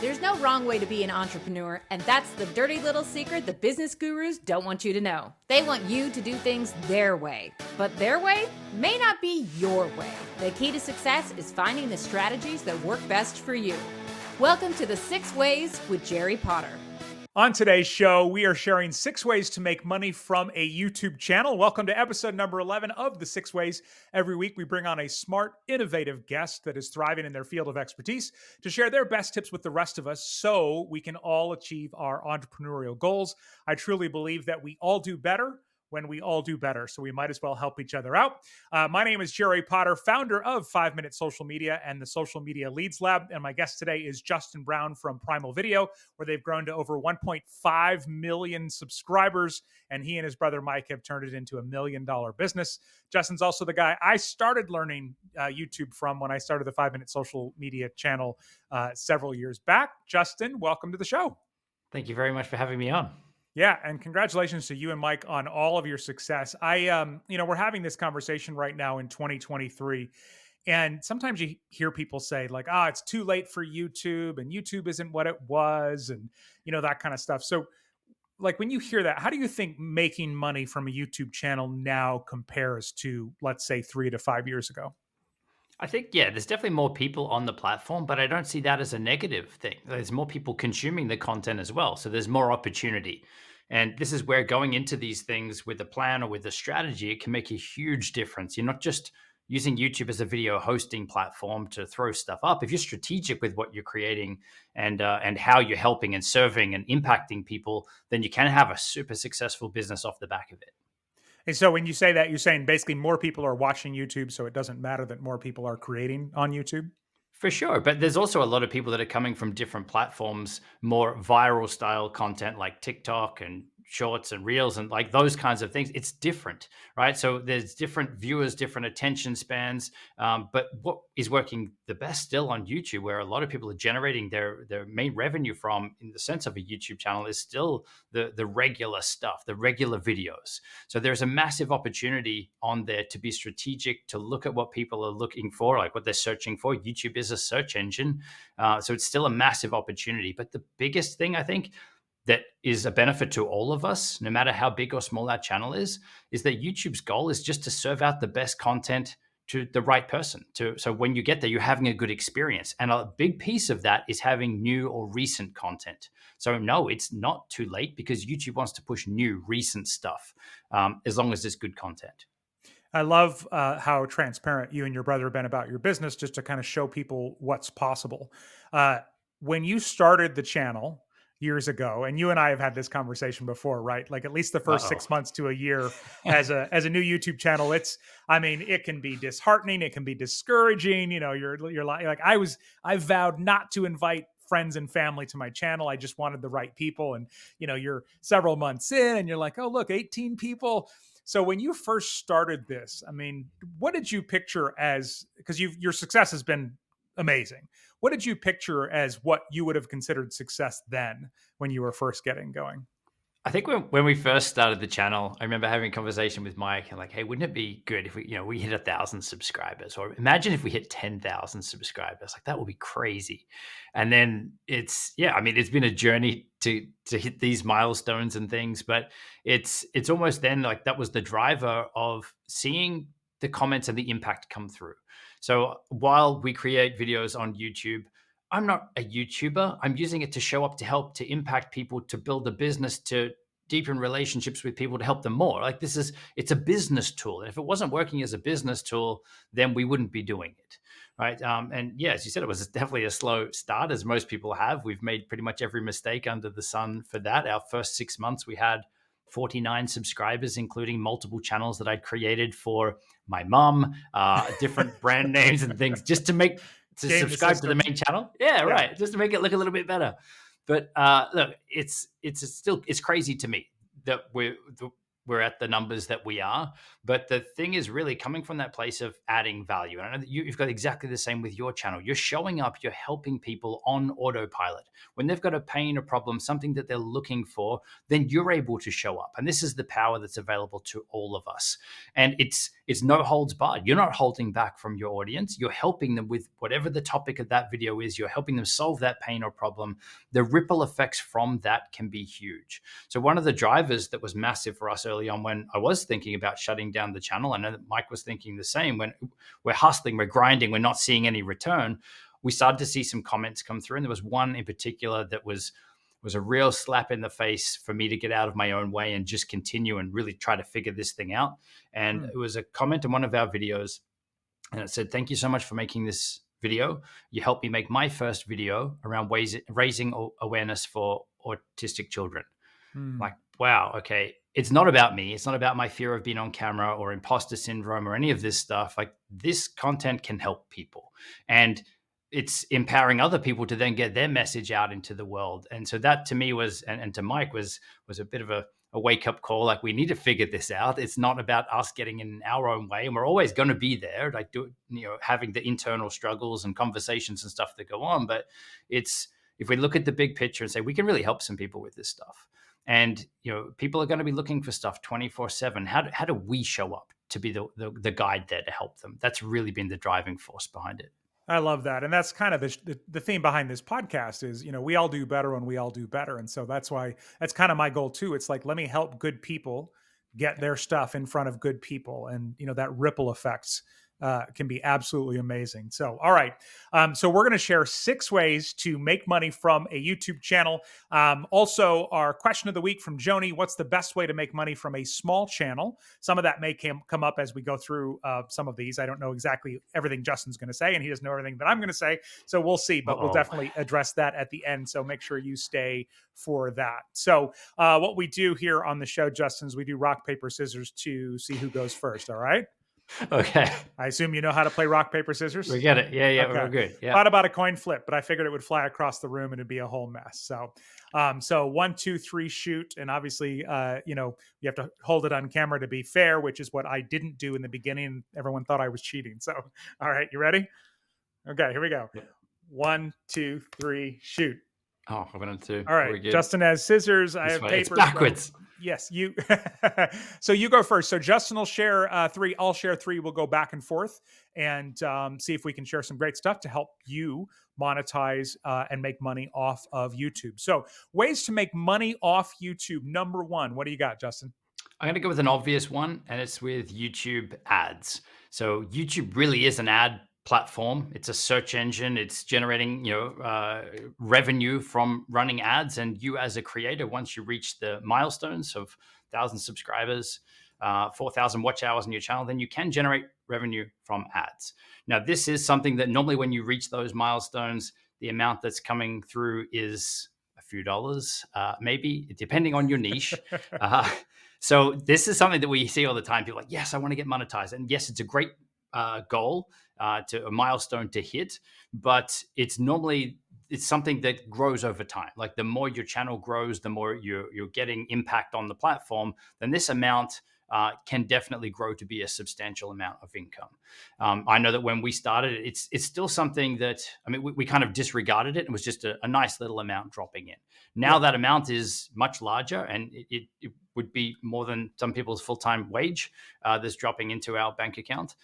There's no wrong way to be an entrepreneur, and that's the dirty little secret the business gurus don't want you to know. They want you to do things their way, but their way may not be your way. The key to success is finding the strategies that work best for you. Welcome to the 6 Ways with Jerry Potter. On today's show, we are sharing 6 ways to make money from a YouTube channel. Welcome to episode number 11 of the 6 Ways. Every week, we bring on a smart, innovative guest that is thriving in their field of expertise to share their best tips with the rest of us so we can all achieve our entrepreneurial goals. I truly believe that we all do better when we all do better, so we might as well help each other out. My name is Jerry Potter, founder of 5 Minute Social Media and the Social Media Leads Lab, and my guest today is Justin Brown from Primal Video, where they've grown to over 1.5 million subscribers, and he and his brother Mike have turned it into $1 million business. Justin's also the guy I started learning YouTube from when I started the 5 Minute Social Media channel several years back. Justin, welcome to the show. Thank you very much for having me on. Yeah, and congratulations to you and Mike on all of your success. We're having this conversation right now in 2023, and sometimes you hear people say like, it's too late for YouTube and YouTube isn't what it was, and that kind of stuff. So like when you hear that, how do you think making money from a YouTube channel now compares to, let's say, 3 to 5 years ago? I think, there's definitely more people on the platform, but I don't see that as a negative thing. There's more people consuming the content as well. So there's more opportunity. And this is where going into these things with a plan or with a strategy, it can make a huge difference. You're not just using YouTube as a video hosting platform to throw stuff up. If you're strategic with what you're creating and how you're helping and serving and impacting people, then you can have a super successful business off the back of it. And so when you say that, you're saying basically more people are watching YouTube, so it doesn't matter that more people are creating on YouTube? For sure. But there's also a lot of people that are coming from different platforms, more viral style content like TikTok and shorts and reels and like those kinds of things. It's different, right? So there's different viewers, different attention spans. But what is working the best still on YouTube, where a lot of people are generating their main revenue from, in the sense of a YouTube channel, is still the regular stuff, the regular videos. So there's a massive opportunity on there to be strategic, to look at what people are looking for, like what they're searching for. YouTube is a search engine. So it's still a massive opportunity. But the biggest thing, I think, that is a benefit to all of us, no matter how big or small our channel is that YouTube's goal is just to serve out the best content to the right person. So when you get there, you're having a good experience. And a big piece of that is having new or recent content. So no, it's not too late, because YouTube wants to push new, recent stuff, as long as it's good content. I love how transparent you and your brother have been about your business, just to kind of show people what's possible. When you started the channel years ago, and you and I have had this conversation before, right? Like at least the first 6 months to a year as a new YouTube channel, it can be disheartening, it can be discouraging. You're like I vowed not to invite friends and family to my channel. I just wanted the right people, and you're several months in, and you're like, oh look, 18 people. So when you first started this, what did you picture as? Because your success has been amazing. What did you picture as what you would have considered success then when you were first getting going? I think when we first started the channel, I remember having a conversation with Mike and like, hey, wouldn't it be good if we hit 1,000 subscribers? Or imagine if we hit 10,000 subscribers. Like, that would be crazy. And then it's been a journey to hit these milestones and things, but it's almost then like that was the driver of seeing the comments and the impact come through. So while we create videos on YouTube, I'm not a YouTuber. I'm using it to show up, to help, to impact people, to build a business, to deepen relationships with people, to help them more. Like it's a business tool. And if it wasn't working as a business tool, then we wouldn't be doing it. Right. As you said, it was definitely a slow start, as most people have. We've made pretty much every mistake under the sun for that. Our first 6 months, we had 49 subscribers, including multiple channels that I'd created for my mom, different brand names and things, just to subscribe to the main channel. Yeah, right. Just to make it look a little bit better. But look, it's crazy to me that we're at the numbers that we are. But the thing is really coming from that place of adding value. And I know that you've got exactly the same with your channel. You're showing up, you're helping people on autopilot. When they've got a pain, a problem, something that they're looking for, then you're able to show up. And this is the power that's available to all of us. And it's no holds barred. You're not holding back from your audience. You're helping them with whatever the topic of that video is. You're helping them solve that pain or problem. The ripple effects from that can be huge. So one of the drivers that was massive for us early on when I was thinking about shutting down the channel, I know that Mike was thinking the same, when we're hustling, we're grinding, we're not seeing any return, we started to see some comments come through. And there was one in particular that was a real slap in the face for me to get out of my own way and just continue and really try to figure this thing out. And it was a comment in one of our videos, and it said, "Thank you so much for making this video. You helped me make my first video around raising awareness for autistic children." Like, wow, okay. It's not about me. It's not about my fear of being on camera or imposter syndrome or any of this stuff. Like, this content can help people. And it's empowering other people to then get their message out into the world. And so that to me was, and to Mike was a bit of a wake up call. Like, we need to figure this out. It's not about us getting in our own way. And we're always going to be there, like, having the internal struggles and conversations and stuff that go on. But it's, if we look at the big picture and say, we can really help some people with this stuff. And, people are going to be looking for stuff 24/7. How do we show up to be the guide there to help them? That's really been the driving force behind it. I love that. And that's kind of the theme behind this podcast is, we all do better when we all do better. And so that's kind of my goal too. It's like, let me help good people get their stuff in front of good people. And, that ripple effects can be absolutely amazing. So, all right. So we're going to share 6 ways to make money from a YouTube channel. Also, our question of the week from Joni: what's the best way to make money from a small channel? Some of that may come up as we go through some of these. I don't know exactly everything Justin's going to say, and he doesn't know everything that I'm going to say. So we'll see, but we'll definitely address that at the end. So make sure you stay for that. So what we do here on the show, Justin, is we do rock, paper, scissors to see who goes first. All right. Okay. I assume you know how to play rock, paper, scissors? We get it. Yeah, okay. We're good. Yeah. Thought about a coin flip, but I figured it would fly across the room and it'd be a whole mess. So, 1, 2, 3, shoot. And obviously, you have to hold it on camera to be fair, which is what I didn't do in the beginning. Everyone thought I was cheating. So, all right, you ready? Okay, here we go. Yeah. 1, 2, 3, shoot. Oh, I went on 2. All right, Justin has scissors. I have paper. It's backwards. So yes, you. So you go first. So Justin will share 3. I'll share 3. We'll go back and forth and see if we can share some great stuff to help you monetize and make money off of YouTube. So ways to make money off YouTube. Number 1, what do you got, Justin? I'm going to go with an obvious one, and it's with YouTube ads. So YouTube really is an ad platform. It's a search engine. It's generating, revenue from running ads. And you as a creator, once you reach the milestones of 1,000 subscribers, 4,000 watch hours on your channel, then you can generate revenue from ads. Now, this is something that normally when you reach those milestones, the amount that's coming through is a few dollars, maybe, depending on your niche. So this is something that we see all the time. People are like, yes, I want to get monetized. And yes, it's a great goal, to a milestone to hit, but it's something that grows over time. Like, the more your channel grows, the more you're getting impact on the platform, then this amount can definitely grow to be a substantial amount of income. I know that when we started, it's still something that, we kind of disregarded it. It was just a nice little amount dropping in. Now that amount is much larger, and it would be more than some people's full-time wage that's dropping into our bank account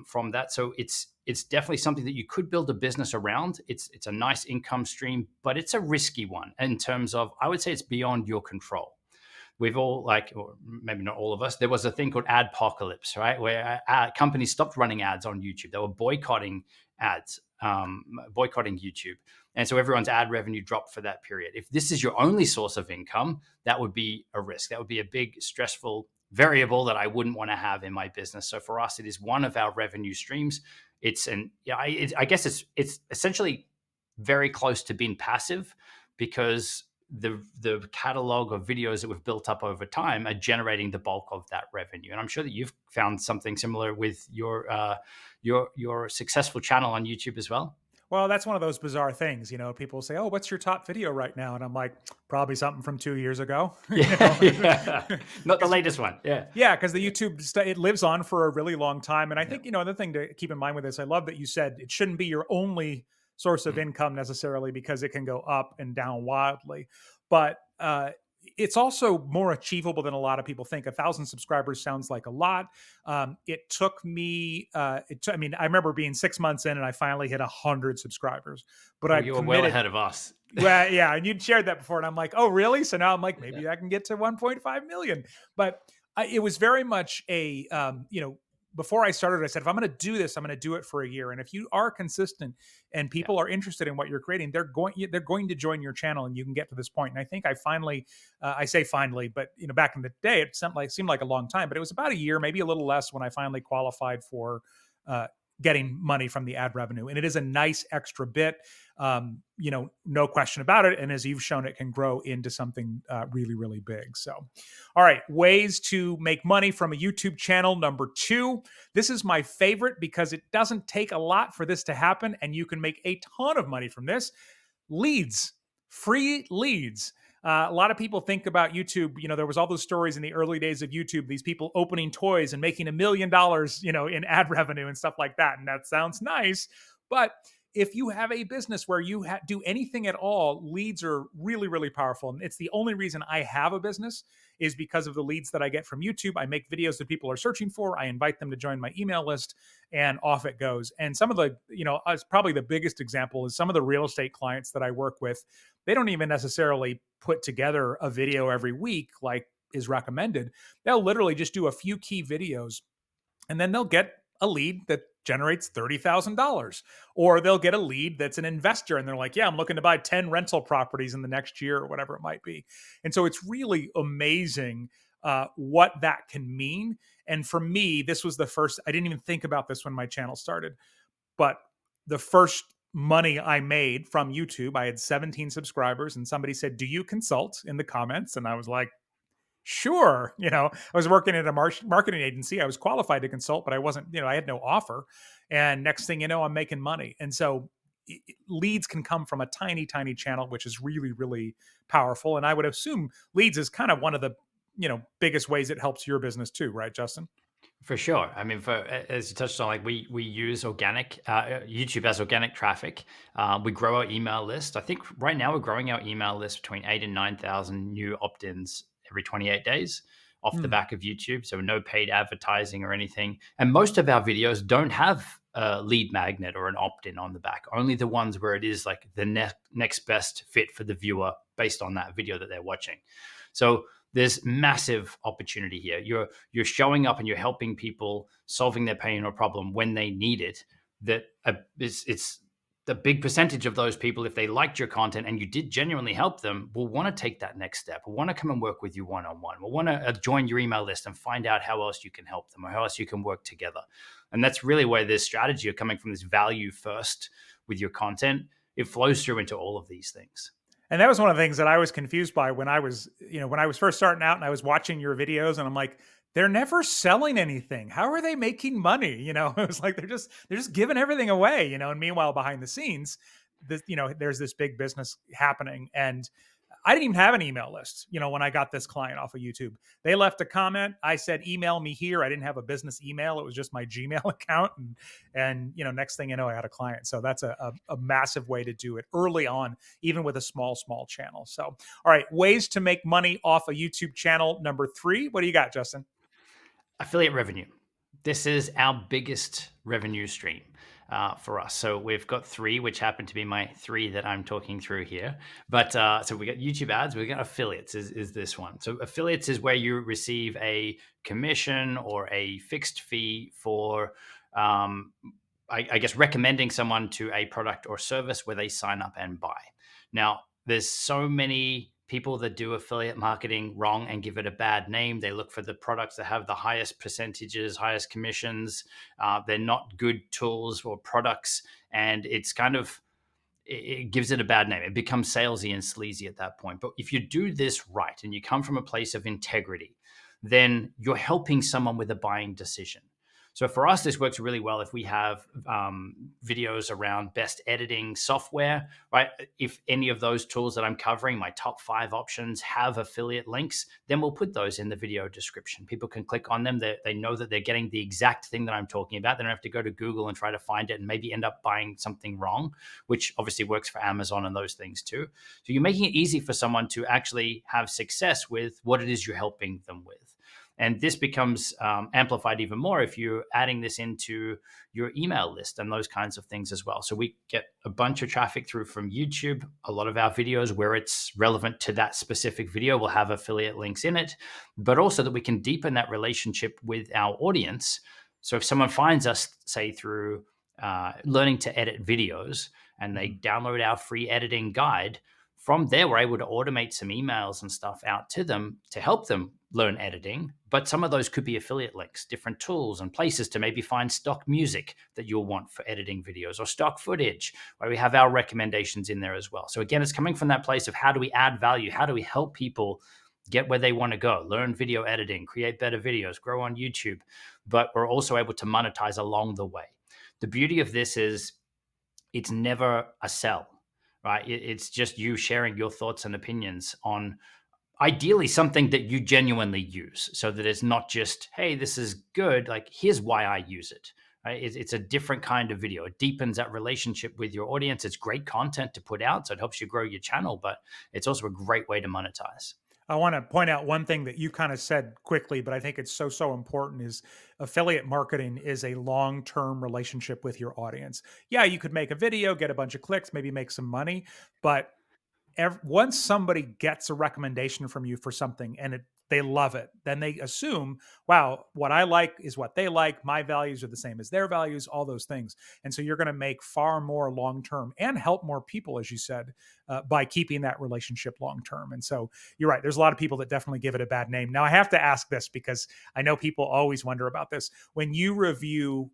from that. So it's definitely something that you could build a business around. It's a nice income stream, but it's a risky one in terms of, I would say it's beyond your control. We've all, or maybe not all of us, there was a thing called adpocalypse, right? Where companies stopped running ads on YouTube. They were boycotting ads, boycotting YouTube. And so everyone's ad revenue dropped for that period. If this is your only source of income, that would be a risk. That would be a big stressful variable that I wouldn't want to have in my business. So for us, it is one of our revenue streams. I guess it's essentially very close to being passive, because the catalog of videos that we've built up over time are generating the bulk of that revenue. And I'm sure that you've found something similar with your successful channel on YouTube as well. Well, that's one of those bizarre things, people say, "Oh, what's your top video right now?" And I'm like, "Probably something from 2 years ago." Yeah, yeah. Not the 'Cause latest one. Yeah. yeah, because the YouTube it lives on for a really long time, and I Yeah. think another thing to keep in mind with this, I love that you said it shouldn't be your only source of Mm. income necessarily because it can go up and down wildly, but it's also more achievable than a lot of people think. 1,000 subscribers sounds like a lot. It took me. I mean, I remember being 6 months in, and I finally hit 100 subscribers. But Well, I've you were well committed. ahead of us. Well, yeah, and you'd shared that before, and I'm like, oh, really? So now I'm like, Yeah. maybe I can get to 1.5 million. But it was very much a, before I started, I said, if I'm going to do this, I'm going to do it for a year. And if you are consistent and Yeah. people are interested in what you're creating, they're going to join your channel, and you can get to this point. And I think I finally, I say finally, but back in the day, it seemed like a long time, but it was about a year, maybe a little less, when I finally qualified for. Uh, Getting money from the ad revenue, and it is a nice extra bit, no question about it. And as you've shown, it can grow into something really, really big. So, all right, ways to make money from a YouTube channel. Number 2, this is my favorite because it doesn't take a lot for this to happen, and you can make a ton of money from this. Leads, free leads. A lot of people think about YouTube. There was all those stories in the early days of YouTube, these people opening toys and making $1 million, in ad revenue and stuff like that. And that sounds nice. But if you have a business where you do anything at all, leads are really, really powerful. And it's the only reason I have a business is because of the leads that I get from YouTube. I make videos that people are searching for. I invite them to join my email list, and off it goes. And some of the, probably the biggest example is some of the real estate clients that I work with. They don't even necessarily put together a video every week like is recommended. They'll literally just do a few key videos, and then they'll get a lead that generates $30,000, or they'll get a lead that's an investor, and they're like, yeah, I'm looking to buy 10 rental properties in the next year, or whatever it might be. And so it's really amazing what that can mean. And for me, this was the first, I didn't even think about this when my channel started, but the first money I made from YouTube, I had 17 subscribers, and somebody said, "Do you consult?" in the comments. And I was like, sure. I was working at a marketing agency. I was qualified to consult, but I wasn't, I had no offer. And next thing you know, I'm making money. And so leads can come from a tiny, tiny channel, which is really, really powerful. And I would assume leads is kind of one of the, biggest ways it helps your business too, right, Justin? For sure. I mean, as you touched on, like we use organic YouTube as organic traffic. We grow our email list. I think right now we're growing our email list between 8 and 9,000 new opt-ins every 28 days off the Hmm. back of YouTube. So no paid advertising or anything. And most of our videos don't have a lead magnet or an opt-in on the back. Only the ones where it is like the next best fit for the viewer based on that video that they're watching. So there's massive opportunity here. You're showing up and you're helping people solving their pain or problem when they need it. That it's the big percentage of those people, if they liked your content and you did genuinely help them, will want to take that next step, will want to come and work with you one-on-one, will want to join your email list and find out how else you can help them or how else you can work together. And that's really where this strategy of coming from this value first with your content, it flows through into all of these things. And that was one of the things that I was confused by when I was, when I was first starting out and I was watching your videos, and I'm like, they're never selling anything. How are they making money? It was like they're just giving everything away, and meanwhile behind the scenes, there's this big business happening. And I didn't even have an email list, when I got this client off of YouTube. They left a comment. I said, email me here. I didn't have a business email. It was just my Gmail account. And next thing you know, I had a client. So that's a massive way to do it early on, even with a small channel. So, all right, ways to make money off a YouTube channel. Number 3, what do you got, Justin? Affiliate revenue. This is our biggest revenue stream for us. So we've got 3, which happen to be my 3 that I'm talking through here. But so we got YouTube ads, we got affiliates is this one. So affiliates is where you receive a commission or a fixed fee for, I guess, recommending someone to a product or service where they sign up and buy. Now, there's so many people that do affiliate marketing wrong and give it a bad name. They look for the products that have the highest percentages, highest commissions. They're not good tools or products. And it's kind of, it gives it a bad name. It becomes salesy and sleazy at that point. But if you do this right and you come from a place of integrity, then you're helping someone with a buying decision. So for us, this works really well if we have videos around best editing software, right? If any of those tools that I'm covering, my top 5 options, have affiliate links, then we'll put those in the video description. People can click on them. They know that they're getting the exact thing that I'm talking about. They don't have to go to Google and try to find it and maybe end up buying something wrong, which obviously works for Amazon and those things too. So you're making it easy for someone to actually have success with what it is you're helping them with. And this becomes amplified even more if you're adding this into your email list and those kinds of things as well. So we get a bunch of traffic through from YouTube. A lot of our videos where it's relevant to that specific video will have affiliate links in it, but also that we can deepen that relationship with our audience. So if someone finds us, say, through learning to edit videos and they download our free editing guide, from there, we're able to automate some emails and stuff out to them to help them learn editing. But some of those could be affiliate links, different tools and places to maybe find stock music that you'll want for editing videos, or stock footage, where we have our recommendations in there as well. So again, it's coming from that place of how do we add value? How do we help people get where they want to go, learn video editing, create better videos, grow on YouTube? But we're also able to monetize along the way. The beauty of this is it's never a sell. Right? It's just you sharing your thoughts and opinions on ideally something that you genuinely use, so that it's not just, hey, this is good. Like, here's why I use it. Right? It's a different kind of video. It deepens that relationship with your audience. It's great content to put out, so it helps you grow your channel, but it's also a great way to monetize. I want to point out one thing that you kind of said quickly, but I think it's so important is affiliate marketing is a long-term relationship with your audience. Yeah, you could make a video, get a bunch of clicks, maybe make some money, but once somebody gets a recommendation from you for something and they love it, then they assume, wow, what I like is what they like. My values are the same as their values, all those things. And so you're going to make far more long-term and help more people, as you said, by keeping that relationship long-term. And so you're right. There's a lot of people that definitely give it a bad name. Now I have to ask this because I know people always wonder about this. When you review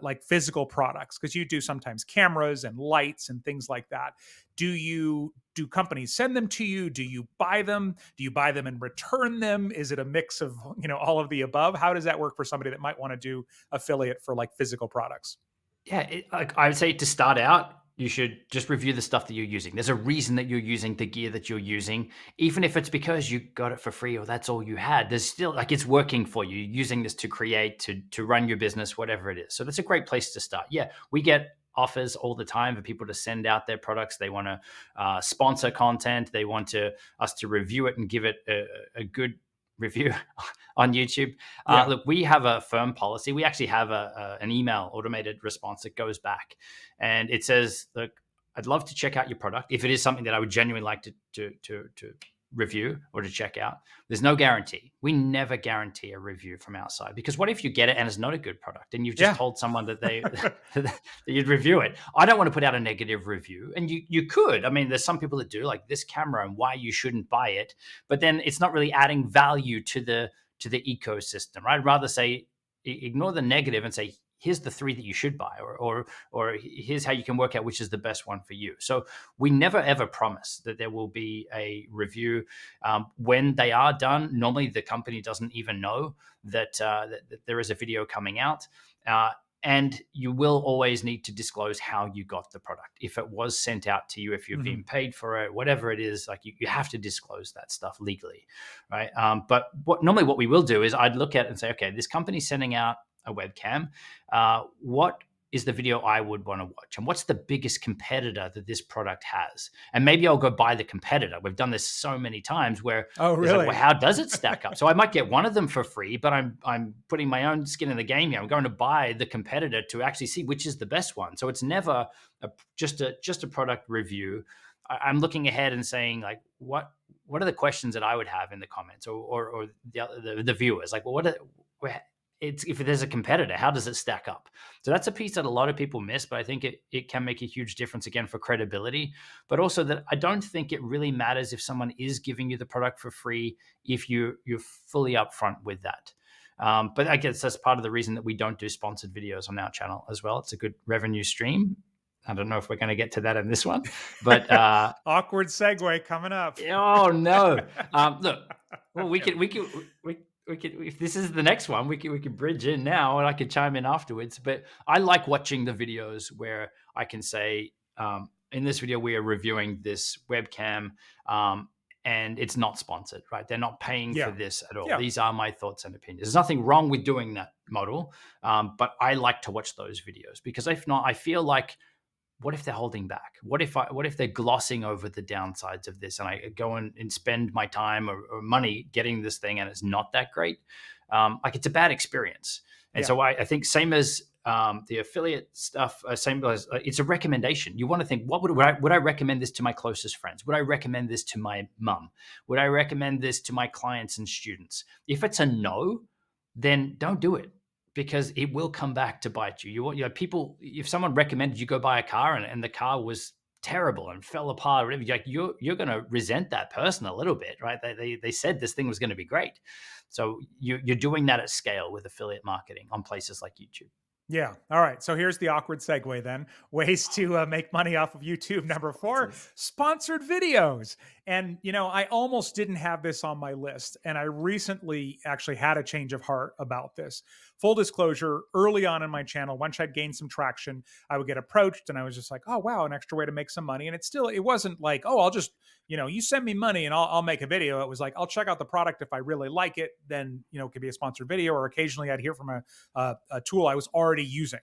like physical products, because you do sometimes cameras and lights and things like that, do companies send them to you? Do you buy them? Do you buy them and return them? Is it a mix of all of the above? How does that work for somebody that might want to do affiliate for like physical products? Yeah, like I would say, to start out, you should just review the stuff that you're using. There's a reason that you're using the gear that you're using, even if it's because you got it for free or that's all you had. There's still, like, it's working for you. You're using this to create, to run your business, whatever it is. So that's a great place to start. Yeah, we get offers all the time for people to send out their products. They want to sponsor content. They want us to review it and give it a good review on YouTube. Yeah. Look, we have a firm policy. We actually have an email automated response that goes back, and it says, look, I'd love to check out your product if it is something that I would genuinely like to review or to check out. There's no guarantee. We never guarantee a review from outside, because what if you get it and it's not a good product and you've just told someone that that you'd review it? I don't want to put out a negative review, and you could. I mean, there's some people that do, like, this camera and why you shouldn't buy it, but then it's not really adding value to the ecosystem, right? I'd rather say ignore the negative and say, here's the 3 that you should buy, or here's how you can work out which is the best one for you. So we never ever promise that there will be a review. When they are done, normally the company doesn't even know that there is a video coming out. And you will always need to disclose how you got the product. If it was sent out to you, if you're being paid for it, whatever it is, like, you have to disclose that stuff legally, right? But normally what we will do is I'd look at it and say, okay, this company's sending out a webcam. What is the video I would want to watch? And what's the biggest competitor that this product has? And maybe I'll go buy the competitor. We've done this so many times where, oh, really? Like, well, how does it stack up? So I might get one of them for free, but I'm putting my own skin in the game here. I'm going to buy the competitor to actually see which is the best one. So it's never just a product review. I'm looking ahead and saying, like, what are the questions that I would have in the comments, or the viewers? Like, well, if there's a competitor, how does it stack up? So that's a piece that a lot of people miss, but I think it can make a huge difference, again, for credibility, but also that I don't think it really matters if someone is giving you the product for free if you're fully upfront with that. But I guess that's part of the reason that we don't do sponsored videos on our channel as well. It's a good revenue stream. I don't know if we're going to get to that in this one, but awkward segue coming up. Oh no! Look, well, if this is the next one, we can bridge in now, and I can chime in afterwards. But I like watching the videos where I can say, in this video, we are reviewing this webcam, and it's not sponsored, right? They're not paying for Yeah. this at all. Yeah. These are my thoughts and opinions. There's nothing wrong with doing that model, but I like to watch those videos because if not, I feel like, what if they're holding back? What if they're glossing over the downsides of this, and I go and spend my time or money getting this thing and it's not that great? Like, it's a bad experience. And Yeah. so I think same as the affiliate stuff, same as it's a recommendation. You want to think, what would I recommend this to my closest friends? Would I recommend this to my mum? Would I recommend this to my clients and students? If it's a no, then don't do it, because it will come back to bite you. You know, people, if someone recommended you go buy a car and the car was terrible and fell apart, or whatever, you're going to resent that person a little bit, right? They said this thing was going to be great. So you're doing that at scale with affiliate marketing on places like YouTube. Yeah. All right. So here's the awkward segue then. Ways to make money off of YouTube. Number 4, sponsored videos. And, I almost didn't have this on my list. And I recently actually had a change of heart about this. Full disclosure, early on in my channel, once I'd gained some traction, I would get approached and I was just like, oh, wow, an extra way to make some money. And it wasn't like, oh, I'll just, you send me money and I'll make a video. It was like, I'll check out the product. If I really like it, then, it could be a sponsored video, or occasionally I'd hear from a tool I was already using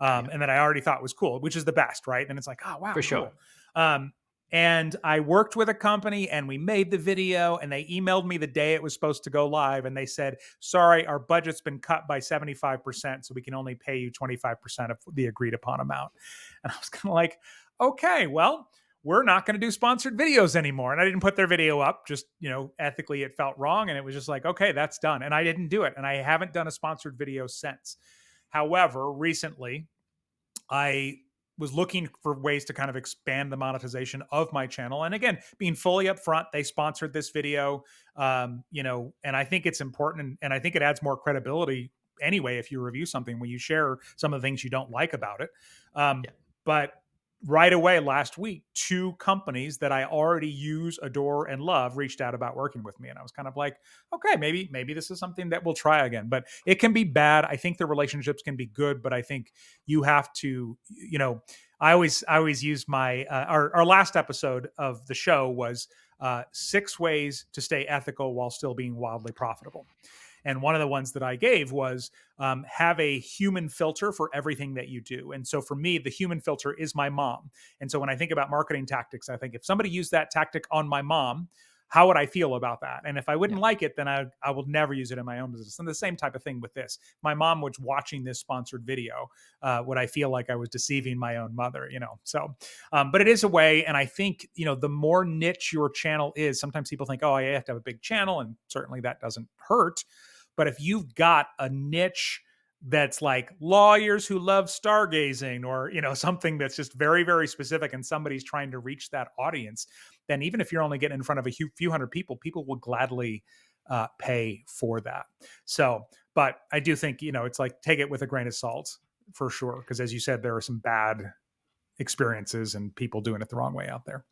and that I already thought was cool, which is the best, right? And it's like, oh, wow, For cool. sure. And I worked with a company and we made the video, and they emailed me the day it was supposed to go live. And they said, sorry, our budget's been cut by 75%. So we can only pay you 25% of the agreed upon amount. And I was kind of like, okay, well, we're not going to do sponsored videos anymore. And I didn't put their video up. Just, ethically it felt wrong. And it was just like, okay, that's done. And I didn't do it. And I haven't done a sponsored video since. However, recently I was looking for ways to kind of expand the monetization of my channel. And again, being fully upfront, they sponsored this video, and I think it's important, and I think it adds more credibility anyway if you review something when you share some of the things you don't like about it. But right away last week, 2 companies that I already use, adore, and love reached out about working with me. And I was kind of like, okay, maybe this is something that we'll try again. But it can be bad. I think the relationships can be good, but I think you have to, I always use my, our last episode of the show was 6 ways to stay ethical while still being wildly profitable. And one of the ones that I gave was have a human filter for everything that you do. And so for me, the human filter is my mom. And so when I think about marketing tactics, I think if somebody used that tactic on my mom, how would I feel about that? And if I wouldn't like it, then I will never use it in my own business. And the same type of thing with this. My mom was watching this sponsored video. Would I feel like I was deceiving my own mother? So, but it is a way. And I think, the more niche your channel is, sometimes people think, oh, I have to have a big channel. And certainly that doesn't hurt. But if you've got a niche that's like lawyers who love stargazing, or, something that's just very, very specific, and somebody's trying to reach that audience, then even if you're only getting in front of a few hundred people, people will gladly pay for that. So, but I do think, it's like, take it with a grain of salt for sure. Because as you said, there are some bad experiences and people doing it the wrong way out there.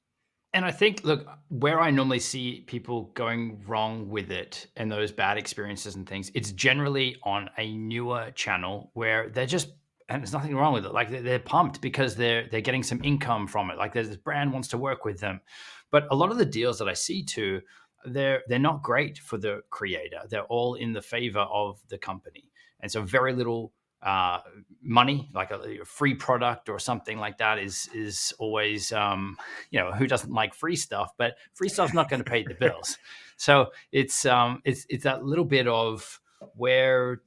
And I think, look, where I normally see people going wrong with it and those bad experiences and things, it's generally on a newer channel where they're just, and there's nothing wrong with it. Like, they're pumped because they're getting some income from it. Like, this brand wants to work with them. But a lot of the deals that I see too, they're not great for the creator. They're all in the favor of the company. And so very little money, like a free product or something like that, is always, who doesn't like free stuff? But free stuff's not going to pay the bills. So it's that little bit of where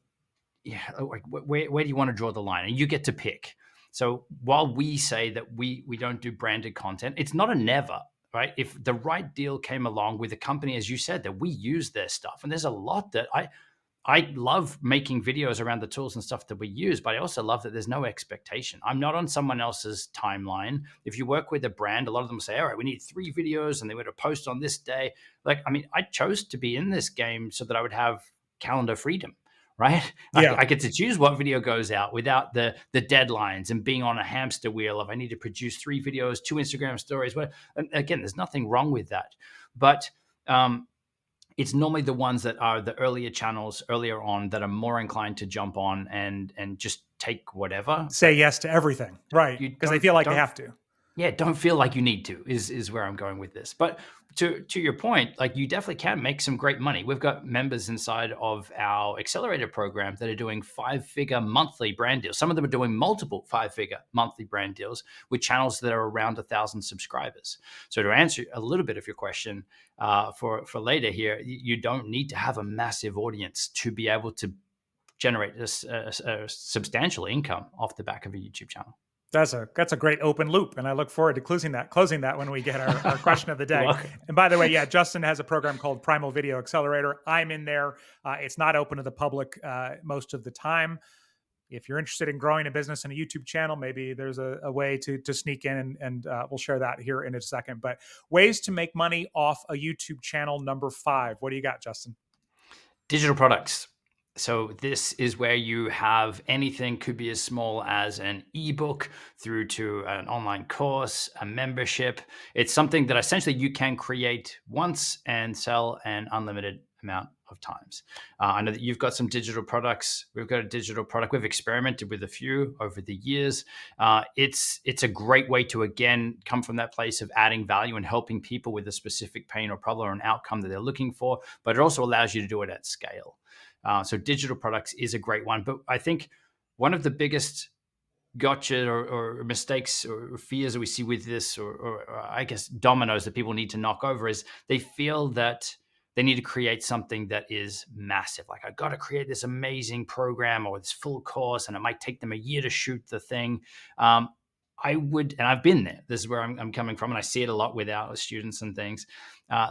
do you want to draw the line, and you get to pick. So while we say that we don't do branded content, it's not a never. Right? If the right deal came along with a company, as you said, that we use their stuff, and there's a lot that I love making videos around the tools and stuff that we use, but I also love that there's no expectation. I'm not on someone else's timeline. If you work with a brand, a lot of them say, all right, we need 3 videos and they were to post on this day. I chose to be in this game so that I would have calendar freedom, right? Yeah. I get to choose what video goes out without the deadlines and being on a hamster wheel of I need to produce 3 videos, 2 Instagram stories. And again, there's nothing wrong with that. But it's normally the ones that are the earlier channels earlier on that are more inclined to jump on and just take whatever, Say but yes to everything, right? you Because they feel like they don't have to. yeah, don't feel like you need to is where I'm going with this. But to your point, like you definitely can make some great money. We've got members inside of our Accelerator program that are doing 5-figure monthly brand deals. Some of them are doing multiple 5-figure monthly brand deals with channels that are around 1,000 subscribers. So to answer a little bit of your question for later here, you don't need to have a massive audience to be able to generate a substantial income off the back of a YouTube channel. That's a great open loop, and I look forward to closing that when we get our question of the You're day. welcome. And by the way, yeah, Justin has a program called Primal Video Accelerator. I'm in there. It's not open to the public most of the time. If you're interested in growing a business and a YouTube channel, maybe there's a way to sneak in, and we'll share that here in a second. But ways to make money off a YouTube channel, number 5. What do you got, Justin? Digital products. So this is where you have anything, could be as small as an ebook through to an online course, a membership. It's something that essentially you can create once and sell an unlimited amount of times. I know that you've got some digital products. We've got a digital product. We've experimented with a few over the years. It's a great way to, again, come from that place of adding value and helping people with a specific pain or problem or an outcome that they're looking for, but it also allows you to do it at scale. So digital products is a great one. But I think one of the biggest gotcha or mistakes or fears that we see with this, or I guess dominoes that people need to knock over, is they feel that they need to create something that is massive. Like, I got to create this amazing program or this full course, and it might take them a year to shoot the thing. I would, and I've been there. This is where I'm coming from, and I see it a lot with our students and things.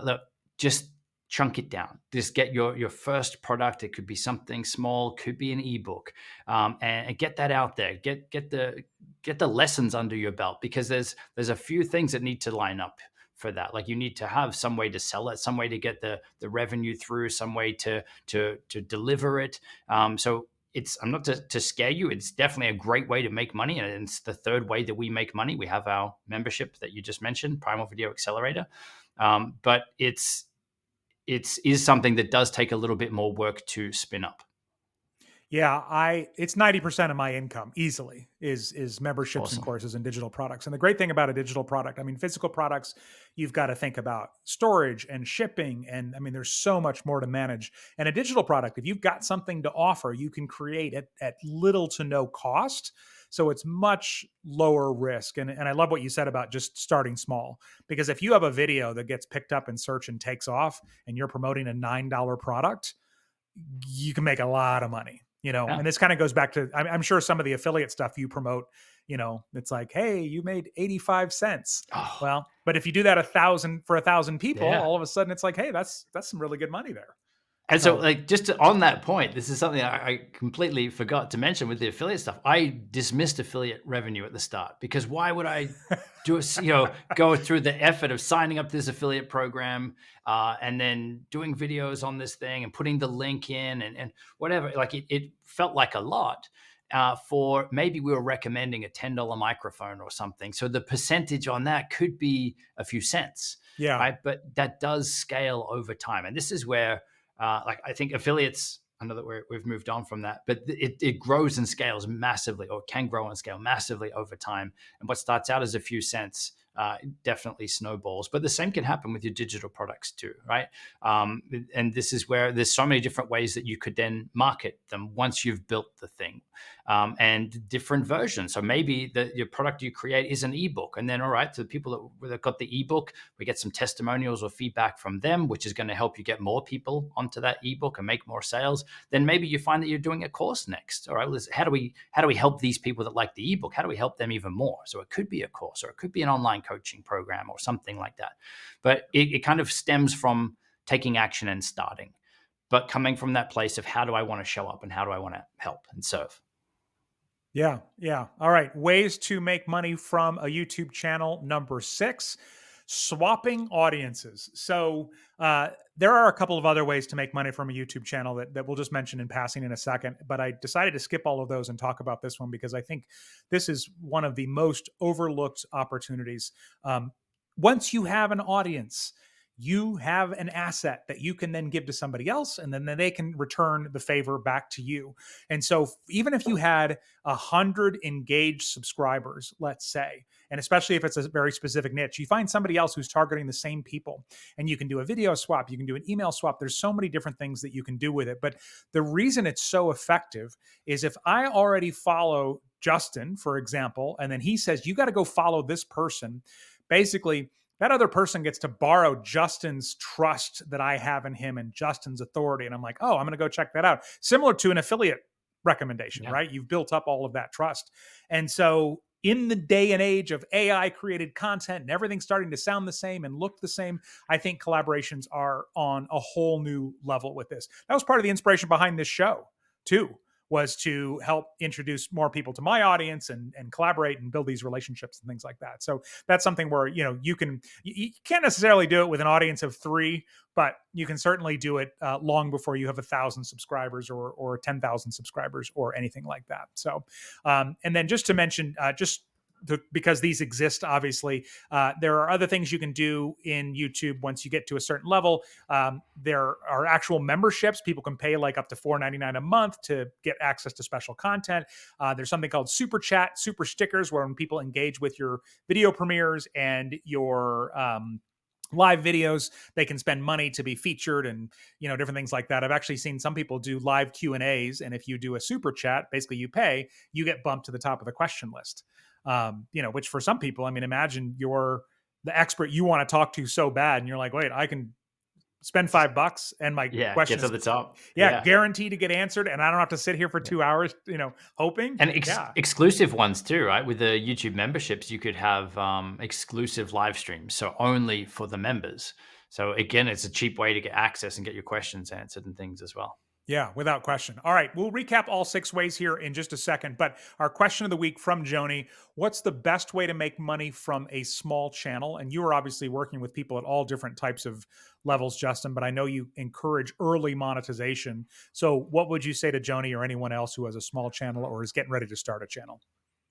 Look, just chunk it down. Just get your first product. It could be something small, could be an ebook, and get that out there. Get the lessons under your belt, because there's a few things that need to line up for that. Like, you need to have some way to sell it, some way to get the revenue through, some way to deliver it. So I'm not to scare you. It's definitely a great way to make money, and it's the third way that we make money. We have our membership that you just mentioned, Primal Video Accelerator, but it is something that does take a little bit more work to spin up. Yeah, it's 90% of my income easily is memberships Awesome. and courses and digital products. And the great thing about a digital product, I mean, physical products, you've got to think about storage and shipping. And I mean, there's so much more to manage. And a digital product, if you've got something to offer, you can create at little to no cost. So it's much lower risk. And I love what you said about just starting small, because if you have a video that gets picked up in search and takes off, and you're promoting a $9 product, you can make a lot of money, Yeah. and this kind of goes back to, I'm sure some of the affiliate stuff you promote, it's like, hey, you made 85 cents. Oh, Well, but if you do that 1,000 people, yeah. all of a sudden it's like, hey, that's some really good money there. And so, like, on that point, this is something I completely forgot to mention with the affiliate stuff. I dismissed affiliate revenue at the start, because why would I go through the effort of signing up this affiliate program and then doing videos on this thing and putting the link in and whatever. Like, it felt like a lot. For maybe we were recommending a $10 microphone or something. So the percentage on that could be a few cents. Yeah. Right? But that does scale over time. And this is where, I think affiliates, I know that we've moved on from that, but it grows and scales massively, or can grow and scale massively over time. And what starts out as a few cents definitely snowballs. But the same can happen with your digital products too, right? And this is where there's so many different ways that you could then market them once you've built the thing, and different versions. So maybe your product you create is an ebook, and then, all right, to the people that got the ebook, we get some testimonials or feedback from them, which is going to help you get more people onto that ebook and make more sales. Then maybe you find that you're doing a course next. All right, how do we help these people that like the ebook? How do we help them even more? So it could be a course, or it could be an online coaching program, or something like that. But it kind of stems from taking action and starting, but coming from that place of, how do I want to show up and how do I want to help and serve? Yeah. All right. Ways to make money from a YouTube channel, number 6, swapping audiences. So there are a couple of other ways to make money from a YouTube channel that we'll just mention in passing in a second, but I decided to skip all of those and talk about this one, because I think this is one of the most overlooked opportunities. Once you have an audience, you have an asset that you can then give to somebody else, and then they can return the favor back to you. And so even if you had 100 engaged subscribers, let's say, and especially if it's a very specific niche, you find somebody else who's targeting the same people, and you can do a video swap, you can do an email swap. There's so many different things that you can do with it. But the reason it's so effective is if I already follow Justin, for example, and then he says, you got to go follow this person, basically that other person gets to borrow Justin's trust that I have in him and Justin's authority. And I'm like, oh, I'm going to go check that out. Similar to an affiliate recommendation, right? You've built up all of that trust. And so in the day and age of AI created content and everything starting to sound the same and look the same, I think collaborations are on a whole new level with this. That was part of the inspiration behind this show too, was to help introduce more people to my audience and collaborate and build these relationships and things like that. So that's something where, you can't necessarily do it with an audience of 3, but you can certainly do it long before you have 1,000 subscribers or 10,000 subscribers or anything like that. So, and then just to mention, because these exist, obviously, there are other things you can do in YouTube once you get to a certain level. There are actual memberships. People can pay like up to $4.99 a month to get access to special content. There's something called Super Chat, Super Stickers, where when people engage with your video premieres and your live videos, they can spend money to be featured and different things like that. I've actually seen some people do live Q&As, and if you do a super chat, basically you pay, you get bumped to the top of the question list. Which for some people, I mean, imagine you're the expert you want to talk to so bad, and you're like, wait, I can spend $5 and my question get to the top. Guaranteed to get answered, and I don't have to sit here for 2 hours, hoping. And exclusive ones too, right? With the YouTube memberships, you could have exclusive live streams, so only for the members. So again, it's a cheap way to get access and get your questions answered and things as well. Yeah, without question. All right, we'll recap all 6 ways here in just a second. But our question of the week from Joni: what's the best way to make money from a small channel? And you are obviously working with people at all different types of levels, Justin, but I know you encourage early monetization. So what would you say to Joni or anyone else who has a small channel or is getting ready to start a channel?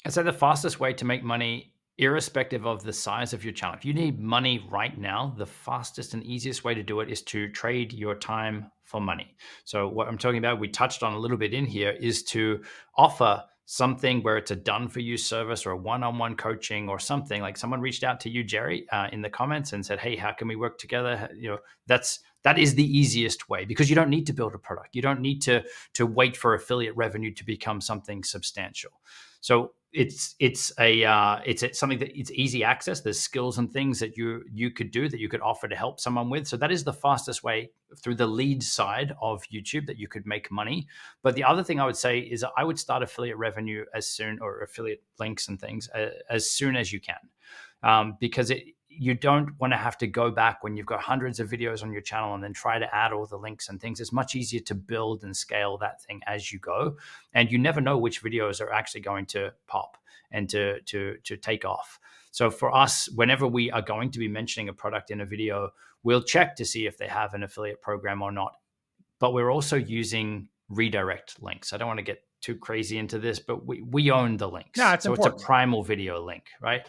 I'd say the fastest way to make money, irrespective of the size of your channel, if you need money right now, the fastest and easiest way to do it is to trade your time for money. So what I'm talking about, we touched on a little bit in here, is to offer something where it's a done for you service or a one-on-one coaching or something. Like someone reached out to you, Jerry, in the comments and said, hey, how can we work together? That is the easiest way, because you don't need to build a product. You don't need to wait for affiliate revenue to become something substantial. So it's something that it's easy access. There's skills and things that you could do, that you could offer to help someone with. So that is the fastest way through the lead side of YouTube that you could make money. But the other thing I would say is I would start affiliate revenue or affiliate links and things as soon as you can, because you don't want to have to go back when you've got hundreds of videos on your channel and then try to add all the links and things. It's much easier to build and scale that thing as you go. And you never know which videos are actually going to pop and to take off. So for us, whenever we are going to be mentioning a product in a video, we'll check to see if they have an affiliate program or not. But we're also using redirect links. I don't want to get too crazy into this, but we own the links. Yeah, it's important. It's a Primal video link, right?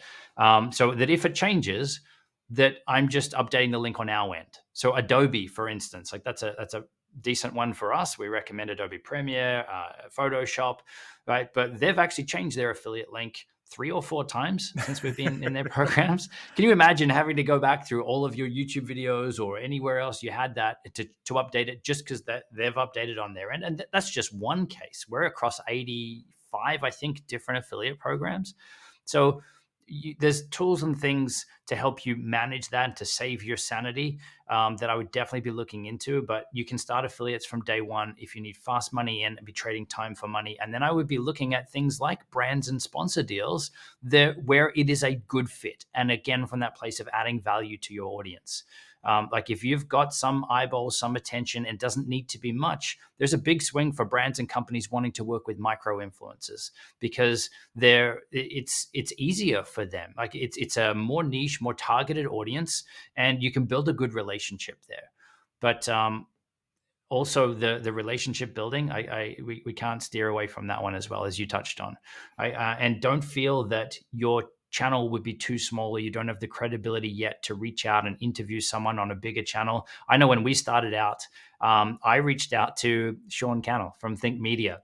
So that if it changes, that I'm just updating the link on our end. So Adobe, for instance, like that's a decent one for us. We recommend Adobe Premiere, Photoshop, right? But they've actually changed their affiliate link 3 or 4 times since we've been in their programs. Can you imagine having to go back through all of your YouTube videos or anywhere else you had that to update it just because they've updated on their end? And that's just one case. We're across 85, I think, different affiliate programs. So there's tools and things to help you manage that and to save your sanity that I would definitely be looking into. But you can start affiliates from day one if you need fast money in and be trading time for money. And then I would be looking at things like brands and sponsor deals where it is a good fit. And again, from that place of adding value to your audience. Like if you've got some eyeballs, some attention, and doesn't need to be much, there's a big swing for brands and companies wanting to work with micro influencers because it's easier for them. Like it's a more niche, more targeted audience, and you can build a good relationship there. But also the relationship building, we can't steer away from that one as well, as you touched on. And don't feel that your channel would be too small, or you don't have the credibility yet to reach out and interview someone on a bigger channel. I know when we started out, I reached out to Sean Cannell from Think Media.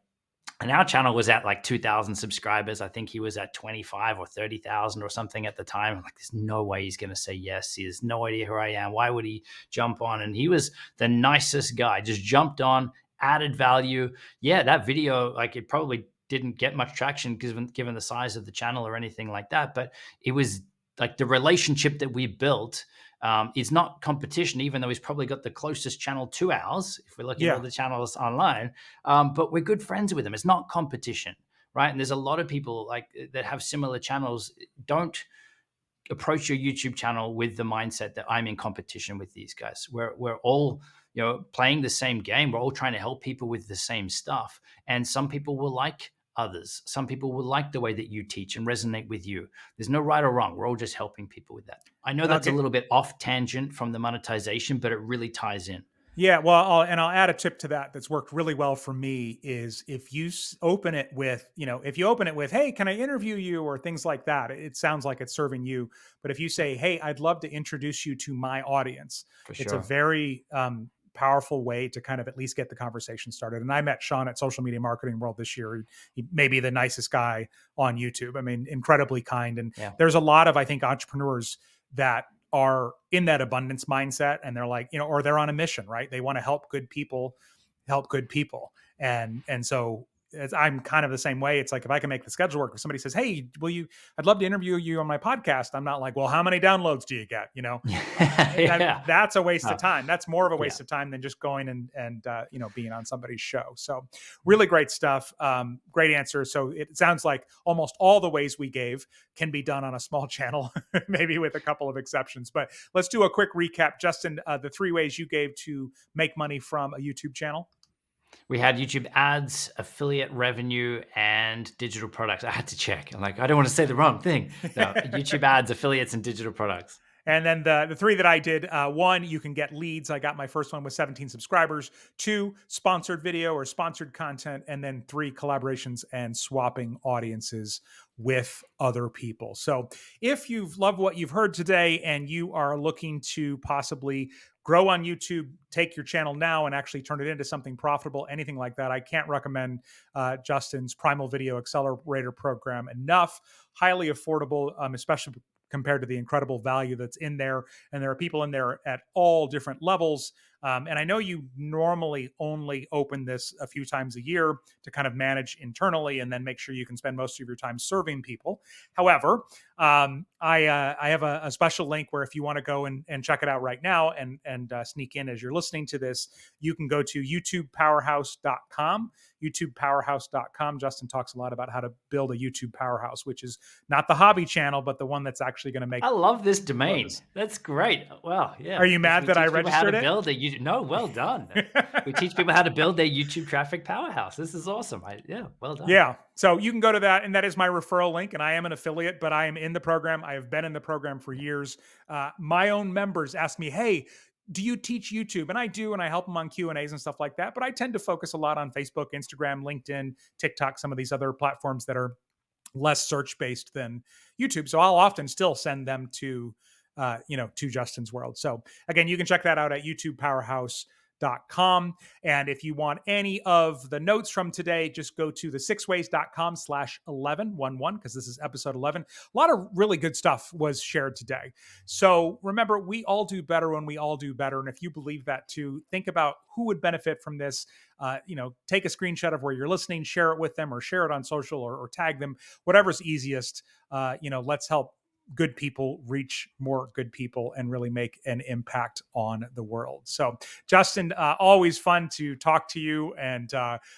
And our channel was at like 2,000 subscribers. I think he was at 25 or 30,000 or something at the time. I'm like, there's no way he's going to say yes. He has no idea who I am. Why would he jump on? And he was the nicest guy, just jumped on, added value. Yeah, that video, like it probably didn't get much traction given the size of the channel or anything like that. But it was like the relationship that we built is not competition, even though he's probably got the closest channel to ours, if we're looking at all the channels online. But we're good friends with him. It's not competition, right? And there's a lot of people like that have similar channels. Don't approach your YouTube channel with the mindset that I'm in competition with these guys. We're all, playing the same game. We're all trying to help people with the same stuff. And some people will like others. Some people will like the way that you teach and resonate with you. There's no right or wrong. We're all just helping people with that. I know that's a little bit off tangent from the monetization, but it really ties in. Yeah, well, I'll add a tip to that that's worked really well for me is if you open it with, hey, can I interview you or things like that, it sounds like it's serving you. But if you say, hey, I'd love to introduce you to my audience, it's a very powerful way to kind of at least get the conversation started. And I met Sean at Social Media Marketing World this year. He may be the nicest guy on YouTube. I mean, incredibly kind. And there's a lot of, I think, entrepreneurs that are in that abundance mindset and they're like, or they're on a mission, right? They want to help good people. And so I'm kind of the same way. It's like, if I can make the schedule work, if somebody says, hey, I'd love to interview you on my podcast. I'm not like, well, how many downloads do you get? That's a waste of time. That's more of a waste of time than just going and being on somebody's show. So really great stuff. Great answer. So it sounds like almost all the ways we gave can be done on a small channel, maybe with a couple of exceptions, but let's do a quick recap. Justin, the 3 ways you gave to make money from a YouTube channel. We had YouTube ads, affiliate revenue, and digital products. I had to check. I'm like, I don't want to say the wrong thing. No, YouTube ads, affiliates, and digital products. And then the 3 that I did, 1, you can get leads. I got my first one with 17 subscribers. 2, sponsored video or sponsored content. And then 3, collaborations and swapping audiences with other people. So if you've loved what you've heard today and you are looking to possibly grow on YouTube, take your channel now and actually turn it into something profitable, anything like that, I can't recommend Justin's Primal Video Accelerator program enough. Highly affordable, especially compared to the incredible value that's in there. And there are people in there at all different levels. And I know you normally only open this a few times a year to kind of manage internally and then make sure you can spend most of your time serving people. However, I have a special link where if you want to go and check it out right now and sneak in as you're listening to this, you can go to YouTubePowerhouse.com. YouTubePowerhouse.com. Justin talks a lot about how to build a YouTube powerhouse, which is not the hobby channel, but the one that's actually going to make. I love this domain. That's great. Well, yeah. Are you mad that I registered it? No, well done. We teach people how to build their YouTube traffic powerhouse. This is awesome. Well done. Yeah. So you can go to that, and that is my referral link. And I am an affiliate, but I am in the program. I have been in the program for years. My own members ask me, hey, do you teach YouTube? And I do, and I help them on Q&As and stuff like that. But I tend to focus a lot on Facebook, Instagram, LinkedIn, TikTok, some of these other platforms that are less search-based than YouTube. So I'll often still send them to Justin's world. So again, you can check that out at YouTubePowerhouse.com. And if you want any of the notes from today, just go to the6ways.com/1111, because this is episode 11. A lot of really good stuff was shared today. So remember, we all do better when we all do better. And if you believe that too, think about who would benefit from this. Take a screenshot of where you're listening, share it with them, or share it on social, or tag them, whatever's easiest. Let's help good people reach more good people and really make an impact on the world. So Justin, always fun to talk to you, and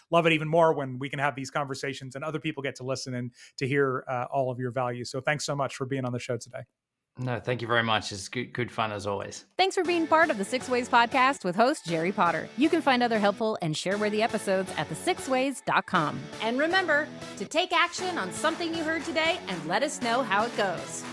love it even more when we can have these conversations and other people get to listen and to hear all of your value. So thanks so much for being on the show today. No, thank you very much. It's good fun as always. Thanks for being part of the 6 Ways podcast with host Jerry Potter. You can find other helpful and share-worthy episodes at the6ways.com. And remember to take action on something you heard today and let us know how it goes.